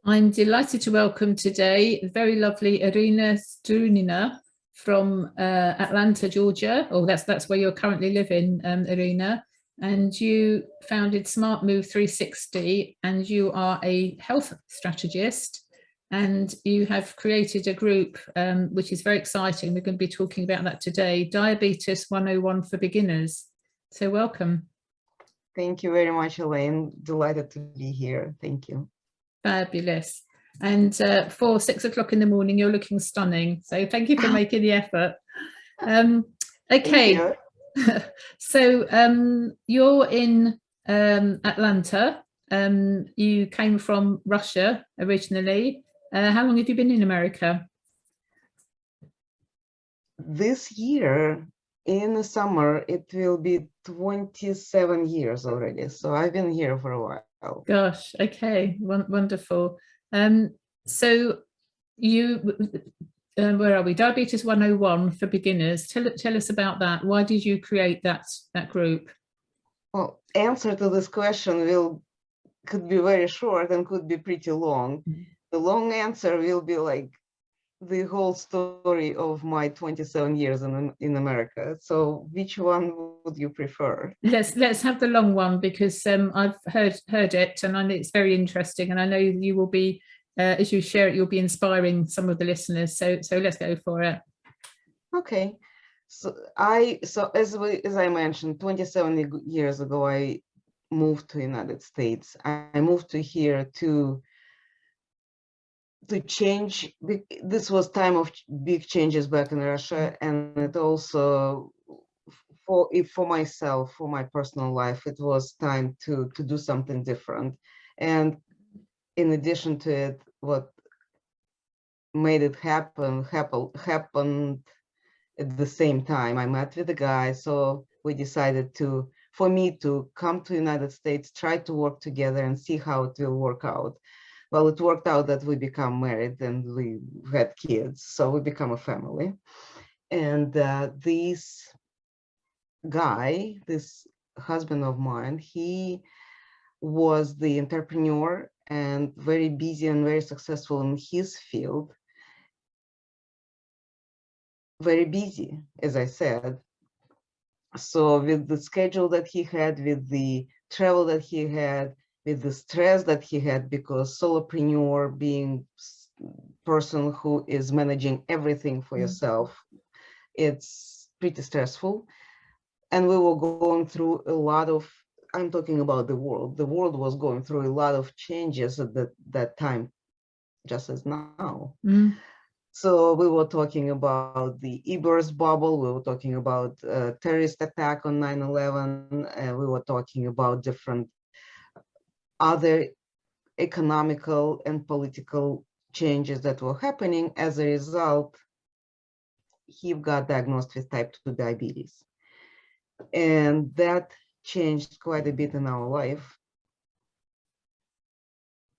I'm delighted to welcome today the very lovely Irina Strunina from Atlanta, Georgia. Oh, that's where you're currently living, Irina. And you founded Smart Move 360, and you are a health strategist. And you have created a group, which is very exciting. We're going to be talking about that today, Diabetes 101 for Beginners. So welcome. Thank you very much, Elaine. Delighted to be here. Thank you. Fabulous. And for 6 o'clock in the morning, you're looking stunning. So thank you for making the effort. Okay. So you're in Atlanta. You came from Russia originally. How long have you been in America? This year, in the summer, it will be 27 years already. So I've been here for a while. Gosh, okay, wonderful. So you, where are we? Diabetes 101 for Beginners. Tell us about that. Why did you create that group? Well, answer to this question could be very short and could be pretty long. The long answer will be like the whole story of my 27 years in America. So which one would you prefer? Let's have the long one, because I've heard it, and I know it's very interesting, and I know you will be, as you share it, you'll be inspiring some of the listeners. So let's go for it. Okay. So as I mentioned, 27 years ago, I moved to the United States. I moved to here to change. This was time of big changes back in Russia, and it also for myself, for my personal life, it was time to do something different. And in addition to it, what made it happened at the same time. I met with a guy, so we decided for me to come to the United States, try to work together and see how it will work out. Well, it worked out that we become married and we had kids, so we become a family. And this guy, this husband of mine, he was the entrepreneur and very busy and very successful in his field. Very busy, as I said. So with the schedule that he had, with the travel that he had, with the stress that he had, because solopreneur, being person who is managing everything for yourself, it's pretty stressful. And we were going through a lot of, I'm talking about the world was going through a lot of changes at that time, just as now. So we were talking about the e-burst bubble, we were talking about terrorist attack on 9/11, and we were talking about different other economical and political changes that were happening. As a result, he got diagnosed with type 2 diabetes. And that changed quite a bit in our life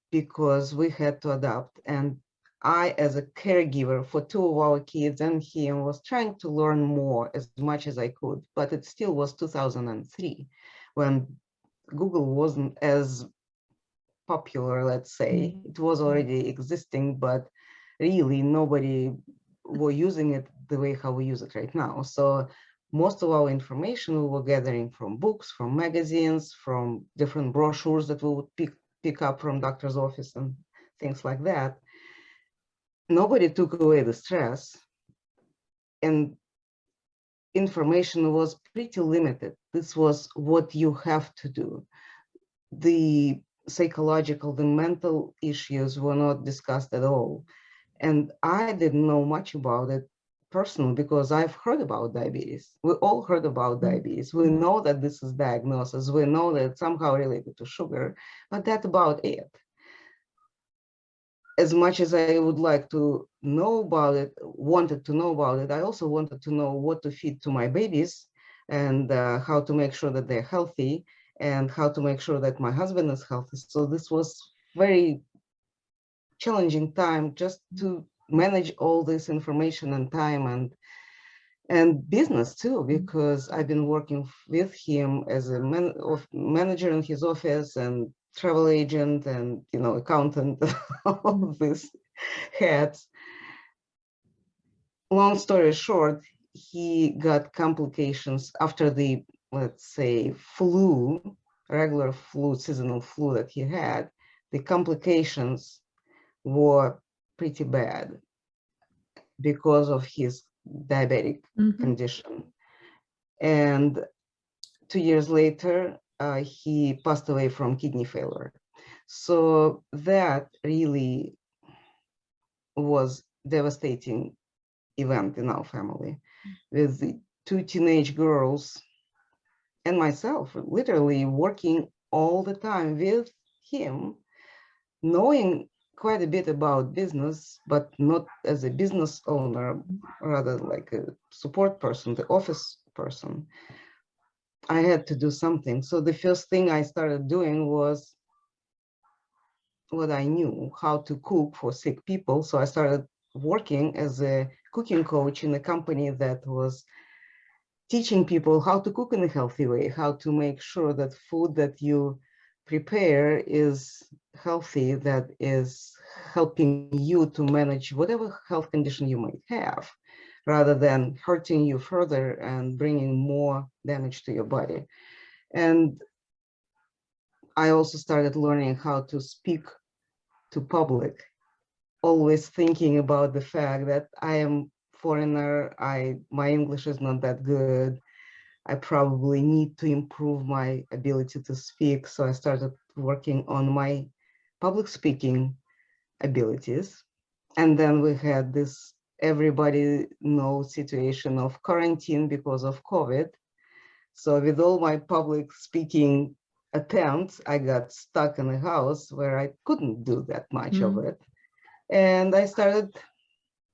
because we had to adapt. And I, as a caregiver for 2 of our kids and him, was trying to learn more as much as I could, but it still was 2003 when Google wasn't as popular, let's say. It was already existing, but really nobody were using it the way how we use it right now. So most of our information we were gathering from books, from magazines, from different brochures that we would pick up from doctor's office and things like that. Nobody took away the stress, and information was pretty limited. This was what you have to do. The psychological, the mental issues were not discussed at all. And I didn't know much about it personally because I've heard about diabetes. We all heard about diabetes. We know that this is diagnosis. We know that it's somehow related to sugar, but that's about it. As much as I would like to know about it, wanted to know about it, I also wanted to know what to feed to my babies and how to make sure that they're healthy and how to make sure that my husband is healthy. So this was very challenging time just to manage all this information and time and business too, because I've been working with him as a manager in his office and travel agent and, accountant, all of these hats. Long story short, he got complications after the, let's say, regular flu, seasonal flu that he had. The complications were pretty bad because of his diabetic condition. And 2 years later, he passed away from kidney failure. So that really was devastating event in our family, with the 2 teenage girls and myself literally working all the time with him, knowing quite a bit about business, but not as a business owner, rather like a support person, the office person. I had to do something. So the first thing I started doing was what I knew, how to cook for sick people. So I started working as a cooking coach in a company that was teaching people how to cook in a healthy way, how to make sure that food that you prepare is healthy, that is helping you to manage whatever health condition you might have, rather than hurting you further and bringing more damage to your body. And I also started learning how to speak to public, always thinking about the fact that I am foreigner, my English is not that good. I probably need to improve my ability to speak. So I started working on my public speaking abilities. And then we had this, everybody knows, situation of quarantine because of COVID. So with all my public speaking attempts, I got stuck in a house where I couldn't do that much of it. And I started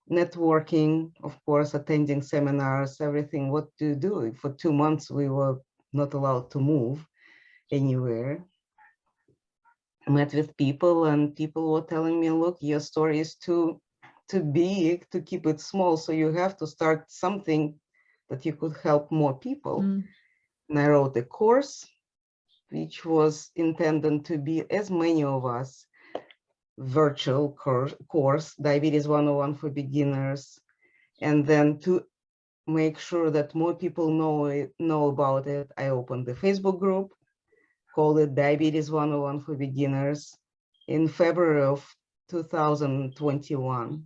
networking, of course, attending seminars, everything, what to do. For 2 months, we were not allowed to move anywhere. I met with people, and people were telling me, look, your story is too big to keep it small. So you have to start something that you could help more people. And I wrote a course, which was intended to be, as many of us, virtual course, Diabetes 101 for beginners. And then to make sure that more people know about it, I opened the Facebook group, called it Diabetes 101 for beginners, in February of 2021.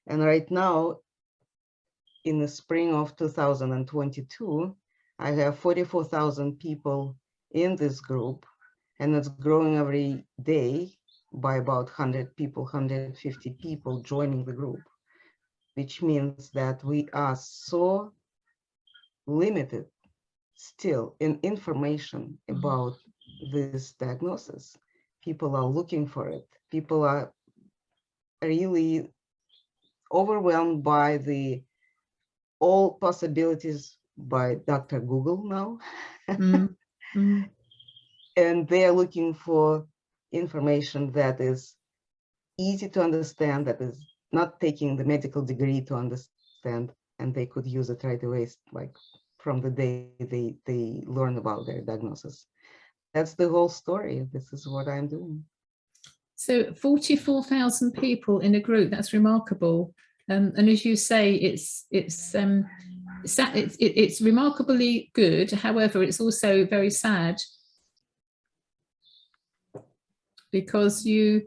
And right now, in the spring of 2022, I have 44,000 people in this group, and it's growing every day by about 100 people, 150 people joining the group, which means that we are so limited still in information about this diagnosis. People are looking for it. People are really overwhelmed by all possibilities by Dr. Google now. And they are looking for information that is easy to understand, that is not taking the medical degree to understand, and they could use it right away, like from the day they learn about their diagnosis. That's the whole story. This is what I'm doing. So 44,000 people in a group, that's remarkable. And as you say, it's remarkably good. However, it's also very sad, because you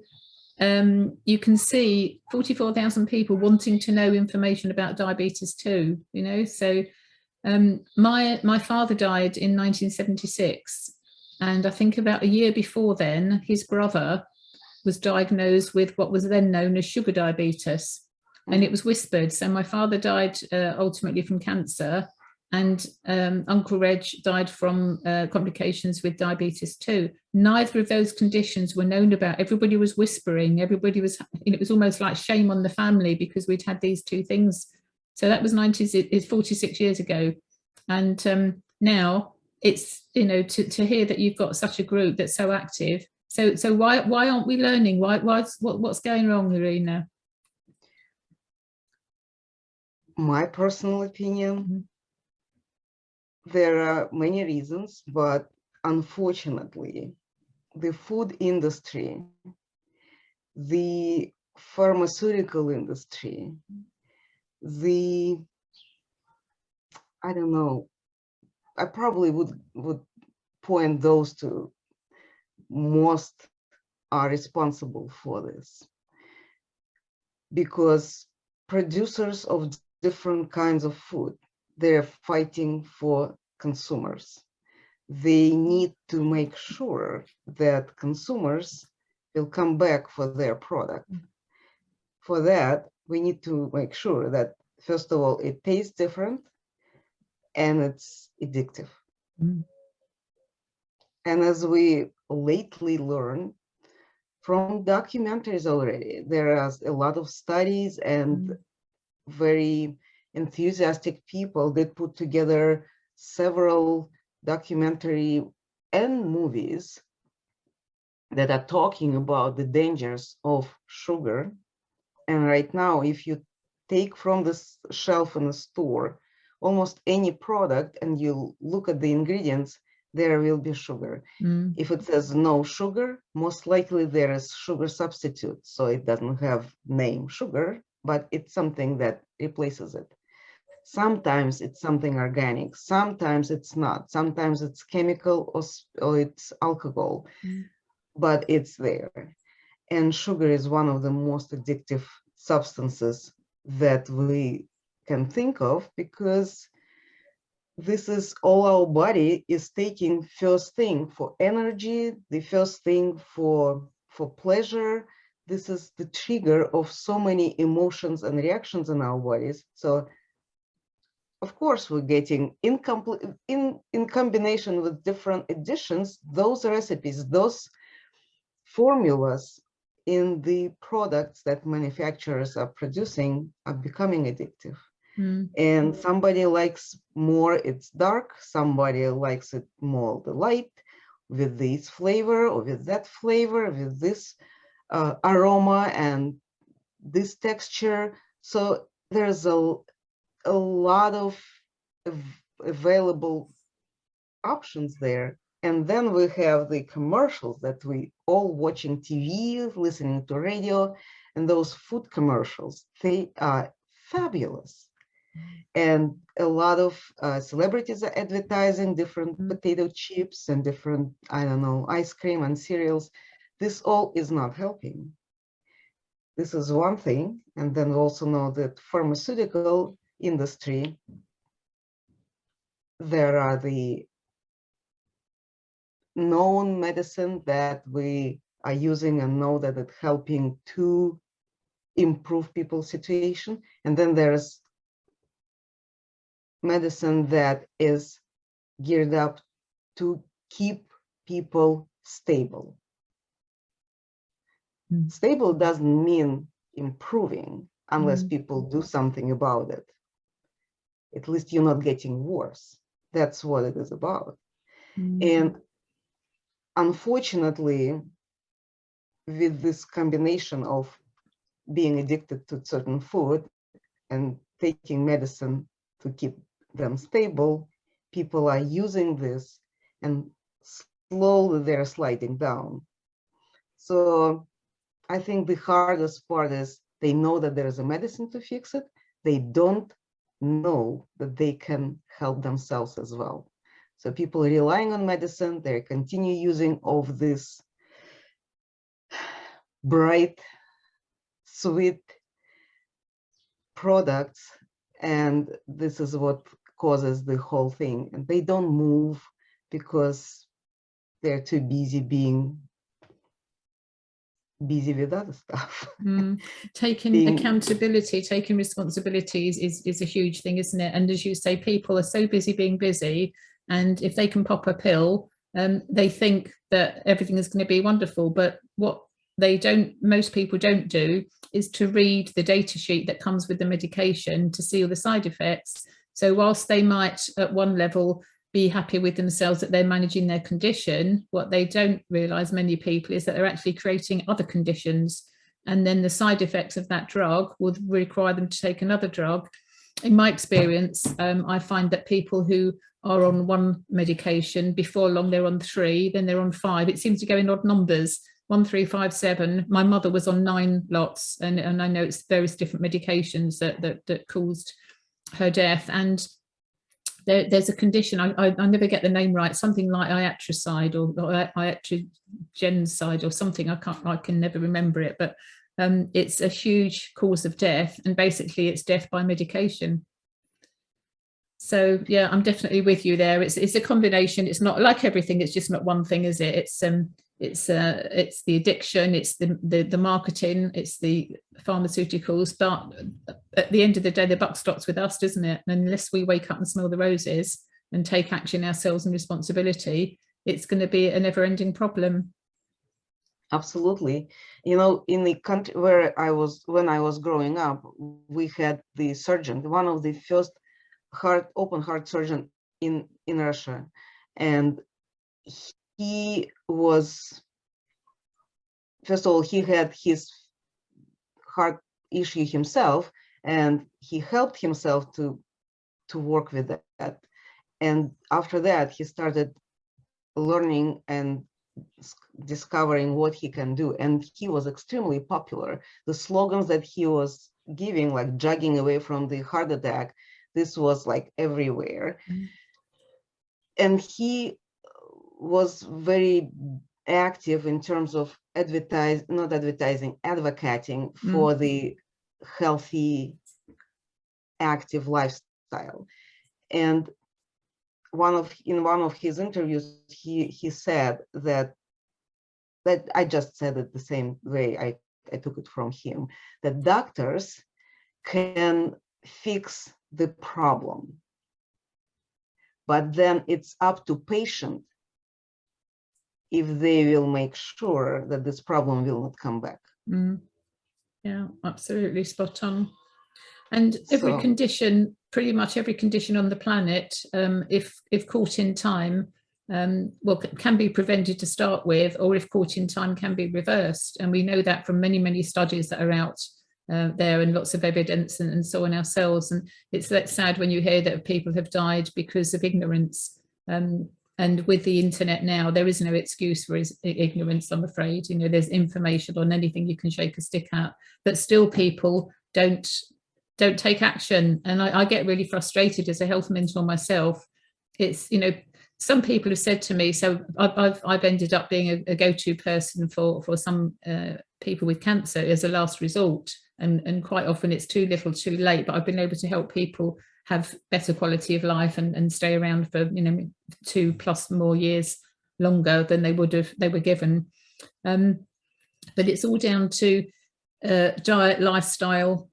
can see 44,000 people wanting to know information about diabetes too, so my father died in 1976, and I think about a year before then, his brother was diagnosed with what was then known as sugar diabetes, and it was whispered. So my father died ultimately from cancer, and Uncle Reg died from complications with diabetes too. Neither of those conditions were known about. Everybody was whispering. Everybody was, it was almost like shame on the family because we'd had these two things. So that was 46 years ago. And now it's, to hear that you've got such a group that's so active. So why aren't we learning? What's going wrong, Irina? My personal opinion, there are many reasons, but unfortunately, the food industry, the pharmaceutical industry, I don't know, I probably would point those two most are responsible for this, because producers of different kinds of food, they're fighting for consumers. They need to make sure that consumers will come back for their product. For that, we need to make sure that, first of all, it tastes different and it's addictive. Mm. And as we lately learn from documentaries already, there are a lot of studies and very enthusiastic people that put together several documentary and movies that are talking about the dangers of sugar. And right now, if you take from the shelf in the store almost any product and you look at the ingredients, there will be sugar. If it says no sugar, most likely there is sugar substitute. So it doesn't have name sugar, but it's something that replaces it. Sometimes it's something organic, sometimes it's not, sometimes it's chemical or it's alcohol, but it's there. And sugar is one of the most addictive substances that we can think of, because this is all our body is taking first thing for energy, the first thing for pleasure. This is the trigger of so many emotions and reactions in our bodies. So of course, we're getting in combination with different additions, those recipes, those formulas in the products that manufacturers are producing are becoming addictive. And somebody likes more, it's dark, somebody likes it more the light, with this flavor or with that flavor, with this aroma and this texture. So there's a lot of available options there. And then we have the commercials that we all watching TV, listening to radio, and those food commercials, they are fabulous. And a lot of celebrities are advertising different potato chips and different, I don't know, ice cream and cereals. This all is not helping. This is one thing. And then we also know that pharmaceutical industry, there are the known medicine that we are using and know that it's helping to improve people's situation. And then there's medicine that is geared up to keep people stable. Stable doesn't mean improving unless people do something about it. At least you're not getting worse. That's what it is about. And unfortunately, with this combination of being addicted to certain food and taking medicine to keep them stable, people are using this and slowly they're sliding down. So I think the hardest part is they know that there is a medicine to fix it. They don't know that they can help themselves as well. So people are relying on medicine, they continue using of this bright, sweet products, and this is what causes the whole thing. And they don't move because they're too busy being busy with other stuff. Taking accountability, taking responsibilities is a huge thing, isn't it? And as you say, people are so busy being busy, and if they can pop a pill, they think that everything is going to be wonderful. But what most people don't do is to read the data sheet that comes with the medication to see all the side effects. So whilst they might at one level be happy with themselves that they're managing their condition, what they don't realize, many people, is that they're actually creating other conditions, and then the side effects of that drug will require them to take another drug. In my experience, I find that people who are on one medication. Before long, they're on 3, then they're on 5. It seems to go in odd numbers. 1, 3, 5, 7. My mother was on 9 lots, and I know it's various different medications that caused her death. And there's a condition, I never get the name right, something like iatricide or iatrogenside or something. I can never remember it, but it's a huge cause of death, and basically it's death by medication. So yeah, I'm definitely with you there. It's a combination. It's not like everything. It's just not one thing, is it? It's the addiction, it's the marketing, it's the pharmaceuticals. But at the end of the day, the buck stops with us, doesn't it? And unless we wake up and smell the roses and take action ourselves and responsibility, it's going to be a never-ending problem. Absolutely. You know, in the country where when I was growing up, we had the surgeon, one of the first open heart surgeon in Russia, and he was, first of all, he had his heart issue himself, and he helped himself to work with that. And after that, he started learning and discovering what he can do, and he was extremely popular. The slogans that he was giving, like jogging away from the heart attack, this was like everywhere. And he was very active in terms of advocating for the healthy, active lifestyle. And in one of his interviews, he said that I just said it the same way I took it from him, that doctors can fix the problem, but then it's up to patient if they will make sure that this problem will not come back. Yeah, absolutely spot on. And every condition, pretty much every condition on the planet, if caught in time, well, can be prevented to start with, or if caught in time, can be reversed. And we know that from many, many studies that are out there, and lots of evidence and so on ourselves. And it's sad when you hear that people have died because of ignorance. And with the internet now, there is no excuse for ignorance, I'm afraid. You know, there's information on anything you can shake a stick at, but still people don't take action. And I get really frustrated as a health mentor myself. It's, you know, some people have said to me, so I've ended up being a go-to person for some people with cancer as a last resort. And quite often it's too little too late, but I've been able to help people have better quality of life and stay around for, you know, 2+ more years longer than they were given. But it's all down to diet, lifestyle.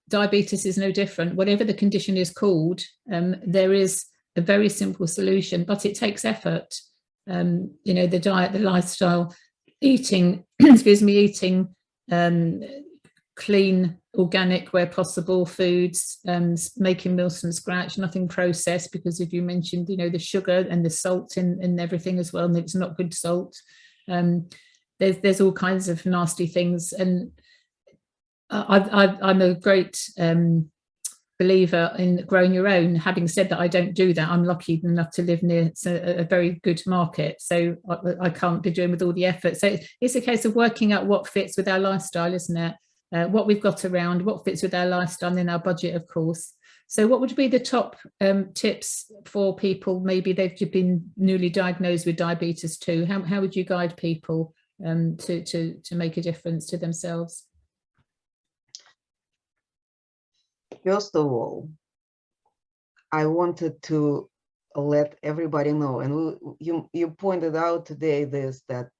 Diabetes is no different. Whatever the condition is called, there is a very simple solution, but it takes effort. You know, the diet, the lifestyle, eating, eating clean, organic where possible foods, making meals from scratch, nothing processed, because if you mentioned, you know, the sugar and the salt in everything as well, and it's not good salt. There's all kinds of nasty things. And I'm a great believer in growing your own. Having said that, I don't do that. I'm lucky enough to live near a very good market, so I can't be doing with all the effort. So it's a case of working out what fits with our lifestyle, isn't it? What we've got around, what fits with our lifestyle and our budget, of course. So what would be the top tips for people? Maybe they've been newly diagnosed with diabetes too. How would you guide people to make a difference to themselves? First of all, I wanted to let everybody know, and you pointed out today that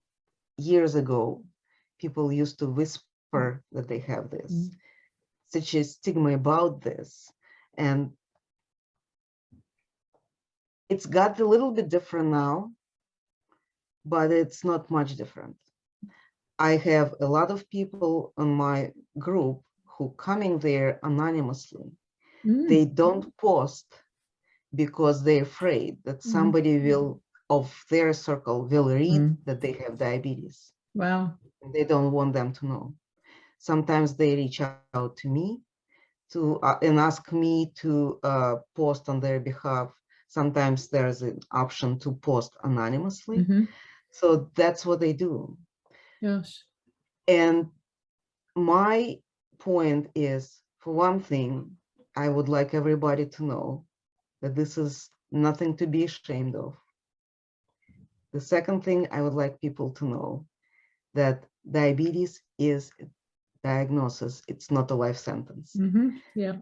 years ago, people used to whisper that they have this, such a stigma about this. And it's got a little bit different now, but it's not much different. I have a lot of people on my group who coming there anonymously. They don't post because they're afraid that somebody of their circle will read that they have diabetes. Wow. They don't want them to know. Sometimes they reach out to me and ask me to post on their behalf. Sometimes there's an option to post anonymously. Mm-hmm. So that's what they do. Gosh. And my point is, for one thing, I would like everybody to know that this is nothing to be ashamed of. The second thing I would like people to know that diabetes is a diagnosis. It's not a life sentence. Mm-hmm. Yeah.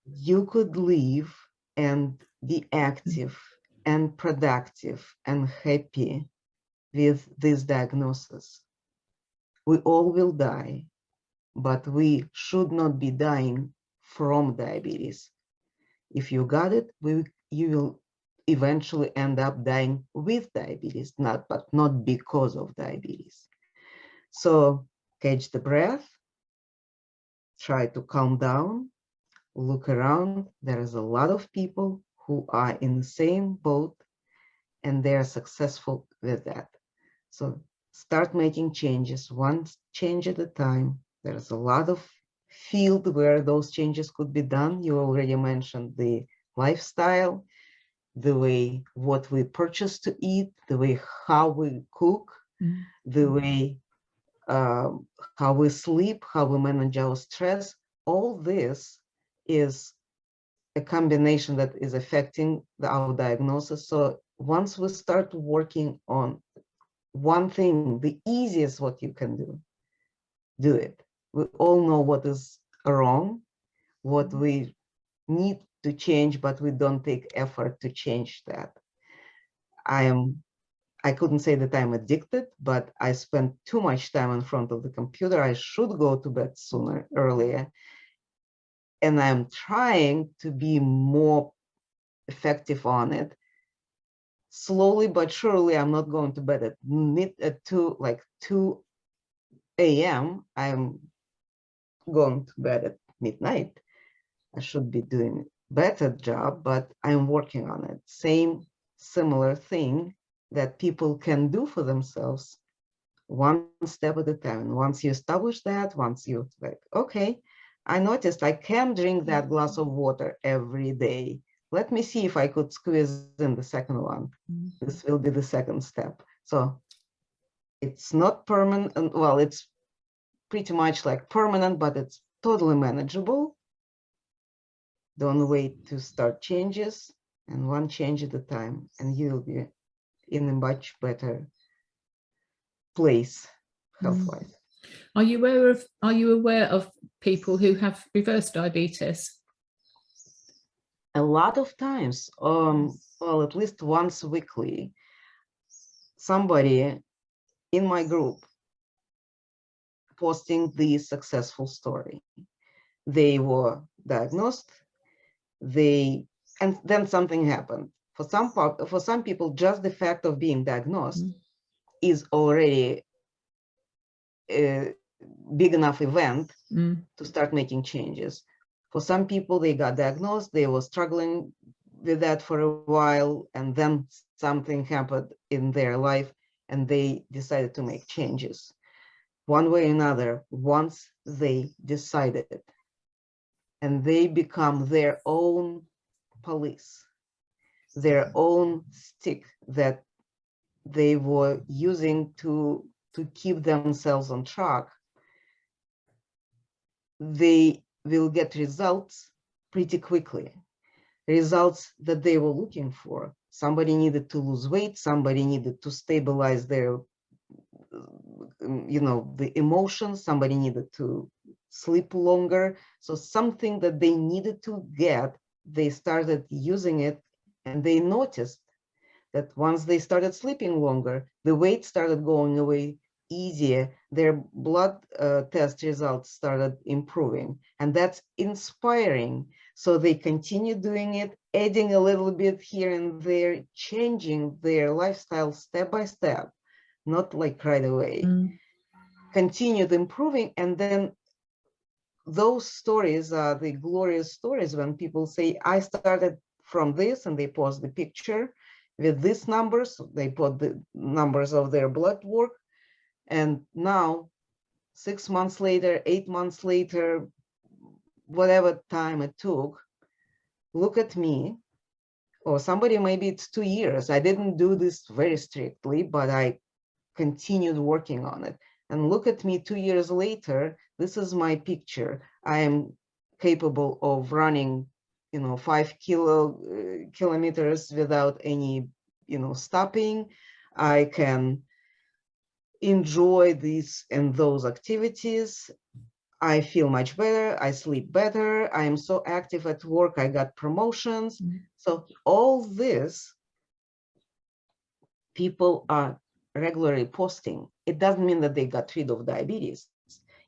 You could live and be active and productive and happy with this diagnosis. We all will die, but we should not be dying from diabetes. If you got it, you will eventually end up dying with diabetes, but not because of diabetes. So catch the breath, try to calm down, look around. There is a lot of people who are in the same boat and they are successful with that. So start making changes, one change at a time. There's a lot of field where those changes could be done. You already mentioned the lifestyle, the way what we purchase to eat, the way how we cook, the way how we sleep, how we manage our stress. All this is a combination that is affecting our diagnosis. So once we start working on one thing, the easiest what you can do it. We all know what is wrong, what we need to change, but we don't take effort to change that. I couldn't say that I'm addicted, but I spend too much time in front of the computer. I should go to bed sooner, earlier. And I'm trying to be more effective on it. Slowly but surely, I'm not going to bed at 2 a.m. I'm going to bed at midnight. I should be doing a better job, but I'm working on it. Similar thing that people can do for themselves, one step at a time. Once you establish that, once you like, okay, I noticed I can drink that glass of water every day. Let me see if I could squeeze in the second one. This will be the second step. So it's not permanent. Well, it's pretty much like permanent, but it's totally manageable. Don't wait to start changes, and one change at a time, and you'll be in a much better place health-wise. Are you aware of people who have reverse diabetes? A lot of times, well, at least once weekly, somebody in my group posting the successful story. They were diagnosed, and then something happened. For some people, just the fact of being diagnosed is already a big enough event to start making changes. For some people, they got diagnosed, they were struggling with that for a while, and then something happened in their life and they decided to make changes. One way or another, once they decided, and they become their own police, their own stick that they were using to keep themselves on track, they will get results pretty quickly, results that they were looking for. Somebody needed to lose weight, somebody needed to stabilize their, the emotions, somebody needed to sleep longer. So something that they needed to get, they started using it, and they noticed that once they started sleeping longer, the weight started going away easier, their blood test results started improving, and that's inspiring. So they continue doing it, adding a little bit here and there, changing their lifestyle step by step, not like right away. Continued improving, and then those stories are the glorious stories when people say, I started from this, and they post the picture with these numbers, they put the numbers of their blood work, and now 6 months later, 8 months later, whatever time it took, look at me, or somebody, maybe it's 2 years. I didn't do this very strictly, but I continued working on it. And look at me 2 years later, this is my picture. I am capable of running, 5 kilometers without any, stopping. I can enjoy these and those activities. I feel much better. I sleep better. I am so active at work. I got promotions. So all this people are regularly posting. It doesn't mean that they got rid of diabetes.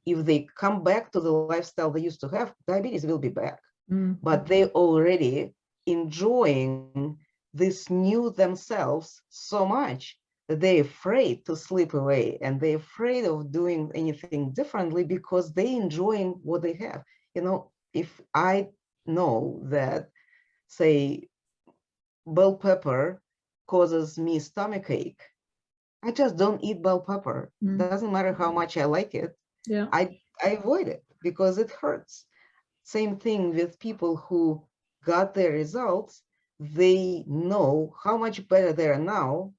If they come back to the lifestyle they used to have, diabetes will be back. But they already enjoying this new themselves so much that they're afraid to slip away, and they're afraid of doing anything differently because they enjoying what they have. If I know that, say, bell pepper causes me stomach ache, I just don't eat bell pepper. Doesn't matter how much I like it. Yeah. I avoid it because it hurts. Same thing with people who got their results. They know how much better they are now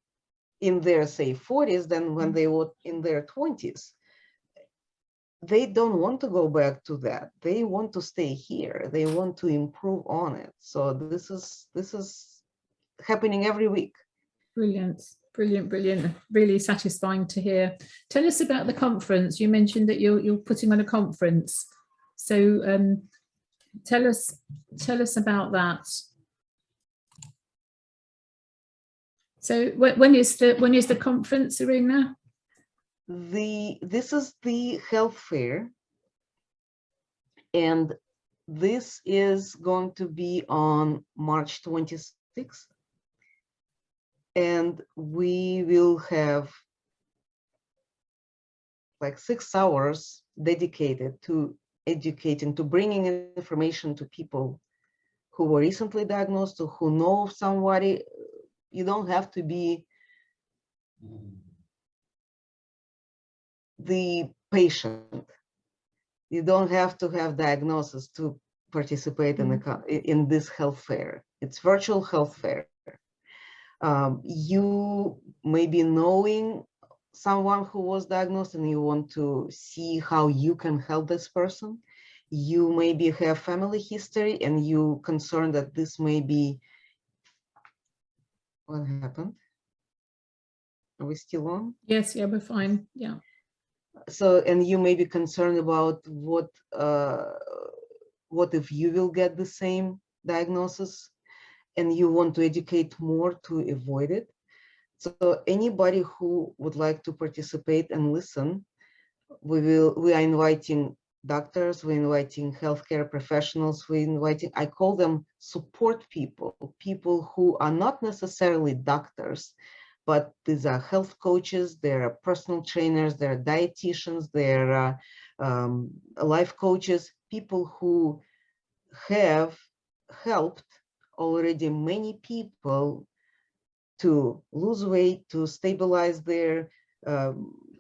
in their, say, 40s than when they were in their 20s. They don't want to go back to that. They want to stay here. They want to improve on it. So this is happening every week. Brilliant, brilliant, brilliant. Really satisfying to hear. Tell us about the conference. You mentioned that you're putting on a conference. So tell us about that. So when is the conference, Irina? This is the health fair, and this is going to be on March 26th, and we will have like 6 hours dedicated to educating, to bringing information to people who were recently diagnosed, or who know of somebody. You don't have to be the patient. You don't have to have diagnosis to participate in this health fair. It's virtual health fair. You may be knowing someone who was diagnosed and you want to see how you can help this person. You maybe have family history and you concerned that this may be. What happened? Are we still on? Yes, yeah, we're fine. Yeah. So, and you may be concerned about what if you will get the same diagnosis, and you want to educate more to avoid it. So anybody who would like to participate and listen, we are inviting doctors, we're inviting healthcare professionals, I call them support people, people who are not necessarily doctors, but these are health coaches, there are personal trainers, there are dietitians, there are life coaches, people who have helped already many people to lose weight, to stabilize their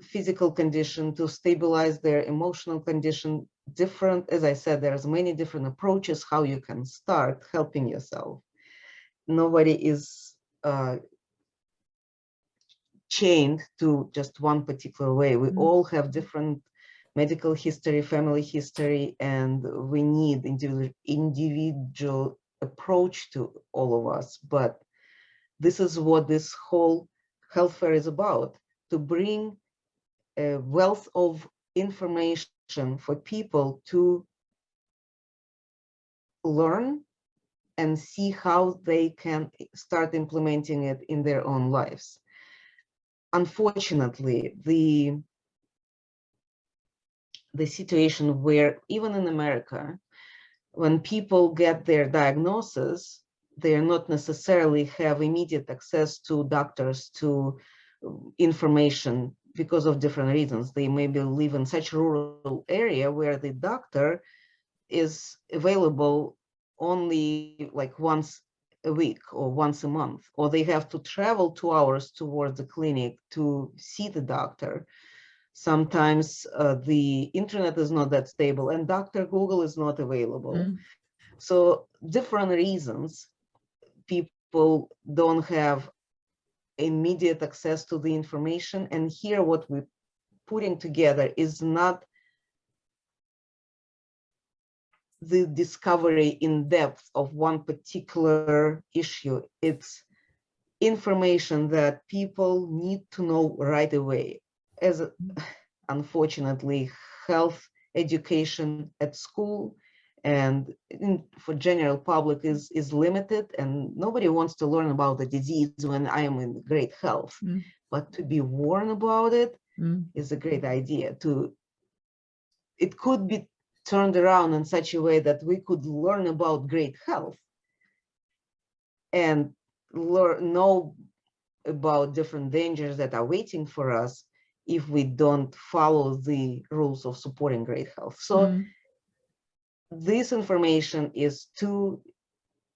physical condition, to stabilize their emotional condition. Different, as I said, there's many different approaches how you can start helping yourself. Nobody is chained to just one particular way. We all have different medical history, family history, and we need individual approach to all of us. But this is what this whole health fair is about, to bring a wealth of information for people to learn and see how they can start implementing it in their own lives. Unfortunately, the situation where even in America, when people get their diagnosis, they are not necessarily have immediate access to doctors, to information, because of different reasons. They maybe live in such a rural area where the doctor is available only like once a week or once a month, or they have to travel 2 hours towards the clinic to see the doctor. Sometimes the internet is not that stable and Dr. Google is not available. So different reasons, people people don't have immediate access to the information. And here what we're putting together is not the discovery in depth of one particular issue. It's information that people need to know right away. As unfortunately, health education at school and for general public is limited, and nobody wants to learn about the disease when I am in great health. But to be warned about it is a great idea. It could be turned around in such a way that we could learn about great health and know about different dangers that are waiting for us if we don't follow the rules of supporting great health. So this information is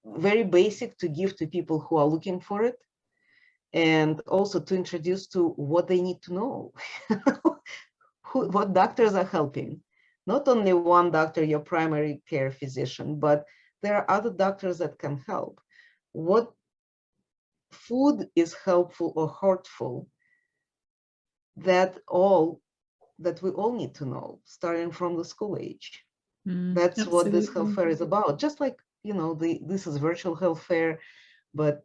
very basic to give to people who are looking for it, and also to introduce to what they need to know. What doctors are helping. Not only one doctor, your primary care physician, but there are other doctors that can help. What food is helpful or hurtful, that we all need to know, starting from the school age. That's Absolutely. what this health fair is about. Just like, this is virtual health fair, but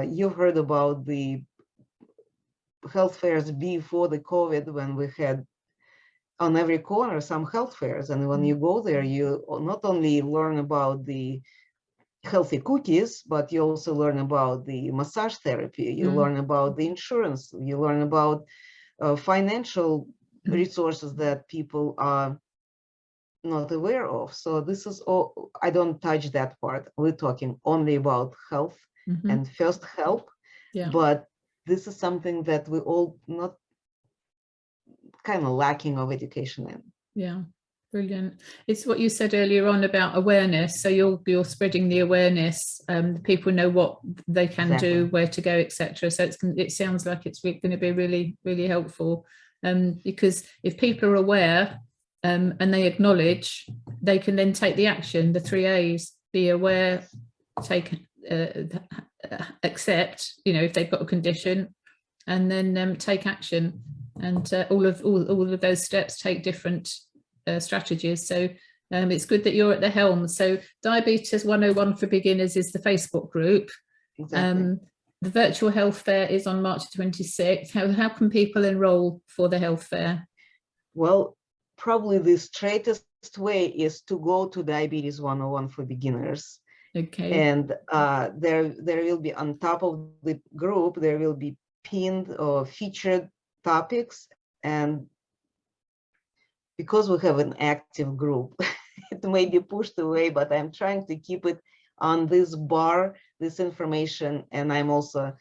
you've heard about the health fairs before the COVID, when we had on every corner some health fairs. And when you go there, you not only learn about the healthy cookies, but you also learn about the massage therapy, you learn about the insurance, you learn about financial resources that people are not aware of. So this is all, I don't touch that part. We're talking only about health and first help, but this is something that we all not kind of lacking of education in. Yeah, brilliant. It's what you said earlier on about awareness. So you're spreading the awareness. People know what they can do, where to go, etc. So it sounds like it's going to be really, really helpful. Because if people are aware and they acknowledge, they can then take the action. The 3 A's: be aware, take, accept. If they've got a condition, and then take action. And all of those steps take different strategies. So it's good that you're at the helm. So Diabetes 101 for Beginners is the Facebook group. Exactly. The virtual health fair is on March 26th. How can people enroll for the health fair? Well, probably the straightest way is to go to Diabetes 101 for Beginners. Okay. And there will be, on top of the group, there will be pinned or featured topics, and because we have an active group, it may be pushed away, but I'm trying to keep it on this bar, this information, and I'm also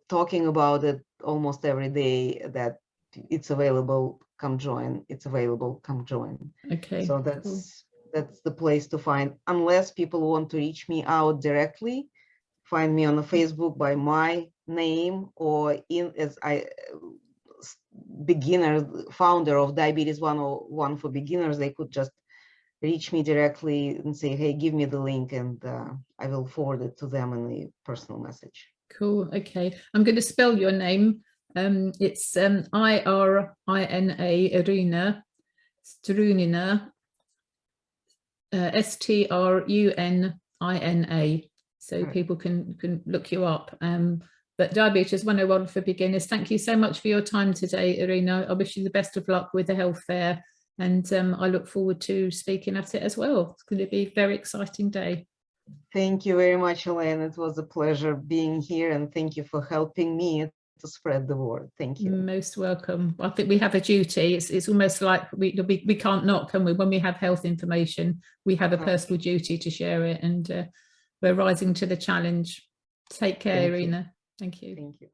talking about it almost every day, that it's available, come join, it's available, come join. Okay. So that's the place to find, unless people want to reach me out directly. Find me on the Facebook by my name, or as beginner, founder of Diabetes 101 for Beginners. They could just reach me directly and say, hey, give me the link, and I will forward it to them in a personal message. Cool. Okay. I'm going to spell your name. It's Irina, Irina Strunina, Strunina. So people can look you up. But Diabetes 101 for Beginners, thank you so much for your time today, Irina. I wish you the best of luck with the health fair, and I look forward to speaking at it as well. It's going to be a very exciting day. Thank you very much, Elaine. It was a pleasure being here, and thank you for helping me to spread the word. Thank you. Most welcome. I think we have a duty. It's almost like we can't not, can we? When we have health information, we have a personal duty to share it, and we're rising to the challenge. Take care, Irina. Thank you. Thank you.